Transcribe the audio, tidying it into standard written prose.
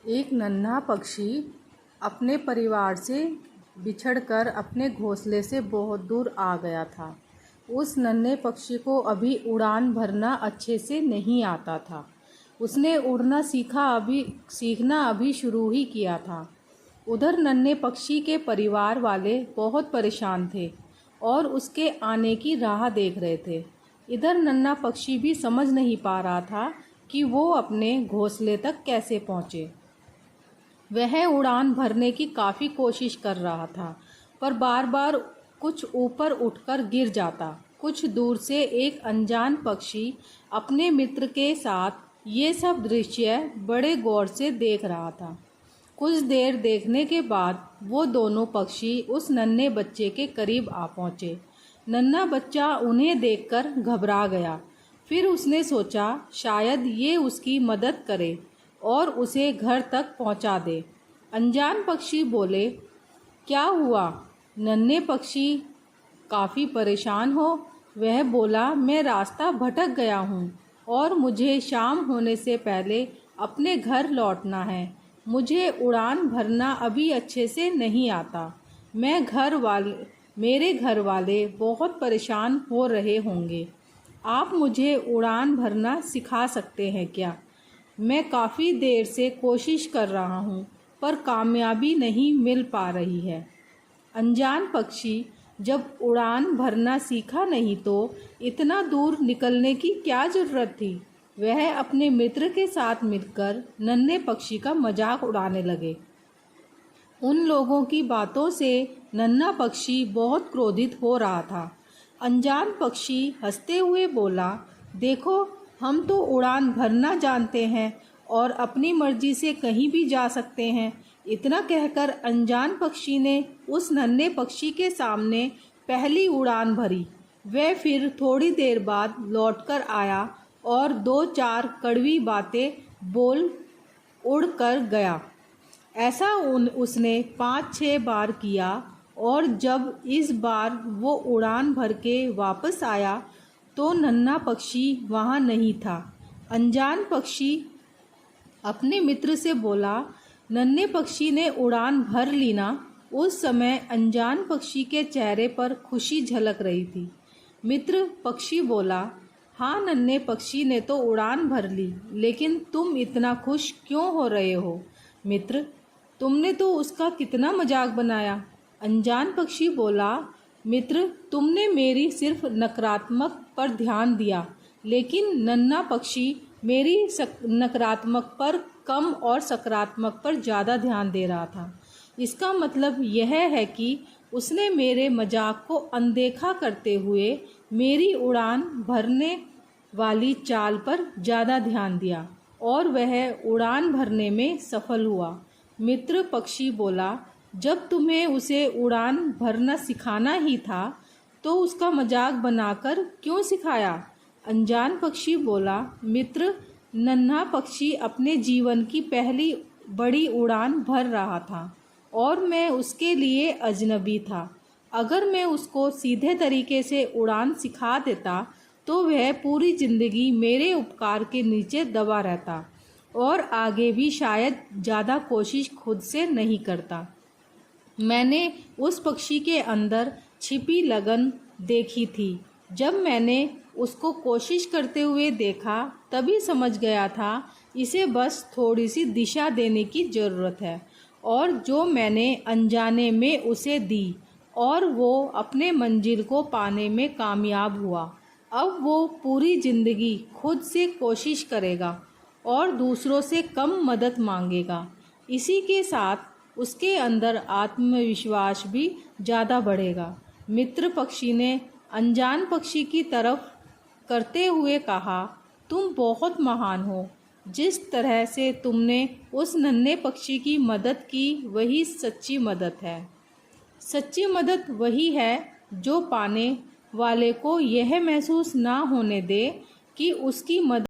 एक नन्हा पक्षी अपने परिवार से बिछड़कर अपने घोंसले से बहुत दूर आ गया था। उस नन्हे पक्षी को अभी उड़ान भरना अच्छे से नहीं आता था। उसने उड़ना सीखना अभी शुरू ही किया था। उधर नन्हे पक्षी के परिवार वाले बहुत परेशान थे और उसके आने की राह देख रहे थे। इधर नन्हा पक्षी भी समझ नहीं पा रहा था कि वो अपने घोंसले तक कैसे पहुँचे। वह उड़ान भरने की काफ़ी कोशिश कर रहा था, पर बार बार कुछ ऊपर उठकर गिर जाता। कुछ दूर से एक अनजान पक्षी अपने मित्र के साथ ये सब दृश्य बड़े गौर से देख रहा था। कुछ देर देखने के बाद वो दोनों पक्षी उस नन्हे बच्चे के करीब आ पहुँचे। नन्हा बच्चा उन्हें देखकर घबरा गया। फिर उसने सोचा शायद ये उसकी मदद करे और उसे घर तक पहुंचा दे। अनजान पक्षी बोले, क्या हुआ? नन्हे पक्षी काफ़ी परेशान हो। वह बोला, मैं रास्ता भटक गया हूँ और मुझे शाम होने से पहले अपने घर लौटना है। मुझे उड़ान भरना अभी अच्छे से नहीं आता। मेरे घर वाले बहुत परेशान हो रहे होंगे। आप मुझे उड़ान भरना सिखा सकते हैं क्या? मैं काफ़ी देर से कोशिश कर रहा हूँ, पर कामयाबी नहीं मिल पा रही है। अनजान पक्षी जब उड़ान भरना सीखा नहीं तो इतना दूर निकलने की क्या ज़रूरत थी। वह अपने मित्र के साथ मिलकर नन्हे पक्षी का मजाक उड़ाने लगे। उन लोगों की बातों से नन्हा पक्षी बहुत क्रोधित हो रहा था। अनजान पक्षी हंसते हुए बोला, देखो, हम तो उड़ान भरना जानते हैं और अपनी मर्जी से कहीं भी जा सकते हैं। इतना कहकर अनजान पक्षी ने उस नन्हे पक्षी के सामने पहली उड़ान भरी। वह फिर थोड़ी देर बाद लौटकर आया और 2-4 कड़वी बातें बोल उड़ कर गया। ऐसा उसने 5-6 बार किया और जब इस बार वो उड़ान भर के वापस आया तो नन्हा पक्षी वहाँ नहीं था। अनजान पक्षी अपने मित्र से बोला, नन्हे पक्षी ने उड़ान भर ली ना? उस समय अनजान पक्षी के चेहरे पर खुशी झलक रही थी। मित्र पक्षी बोला, हाँ, नन्हे पक्षी ने तो उड़ान भर ली, लेकिन तुम इतना खुश क्यों हो रहे हो? मित्र, तुमने तो उसका कितना मजाक बनाया। अनजान पक्षी बोला, मित्र, तुमने मेरी सिर्फ नकारात्मक पर ध्यान दिया, लेकिन नन्हा पक्षी मेरी नकारात्मक पर कम और सकारात्मक पर ज़्यादा ध्यान दे रहा था। इसका मतलब यह है कि उसने मेरे मजाक को अनदेखा करते हुए मेरी उड़ान भरने वाली चाल पर ज़्यादा ध्यान दिया और वह उड़ान भरने में सफल हुआ। मित्र पक्षी बोला, जब तुम्हें उसे उड़ान भरना सिखाना ही था तो उसका मजाक बनाकर क्यों सिखाया? अनजान पक्षी बोला, मित्र, नन्हा पक्षी अपने जीवन की पहली बड़ी उड़ान भर रहा था और मैं उसके लिए अजनबी था। अगर मैं उसको सीधे तरीके से उड़ान सिखा देता तो वह पूरी ज़िंदगी मेरे उपकार के नीचे दबा रहता और आगे भी शायद ज़्यादा कोशिश खुद से नहीं करता। मैंने उस पक्षी के अंदर छिपी लगन देखी थी। जब मैंने उसको कोशिश करते हुए देखा तभी समझ गया था इसे बस थोड़ी सी दिशा देने की ज़रूरत है, और जो मैंने अनजाने में उसे दी और वो अपने मंजिल को पाने में कामयाब हुआ। अब वो पूरी ज़िंदगी खुद से कोशिश करेगा और दूसरों से कम मदद मांगेगा। इसी के साथ उसके अंदर आत्मविश्वास भी ज़्यादा बढ़ेगा। मित्र पक्षी ने अनजान पक्षी की तरफ करते हुए कहा, तुम बहुत महान हो। जिस तरह से तुमने उस नन्हे पक्षी की मदद की वही सच्ची मदद है। सच्ची मदद वही है जो पाने वाले को यह महसूस ना होने दे कि उसकी मदद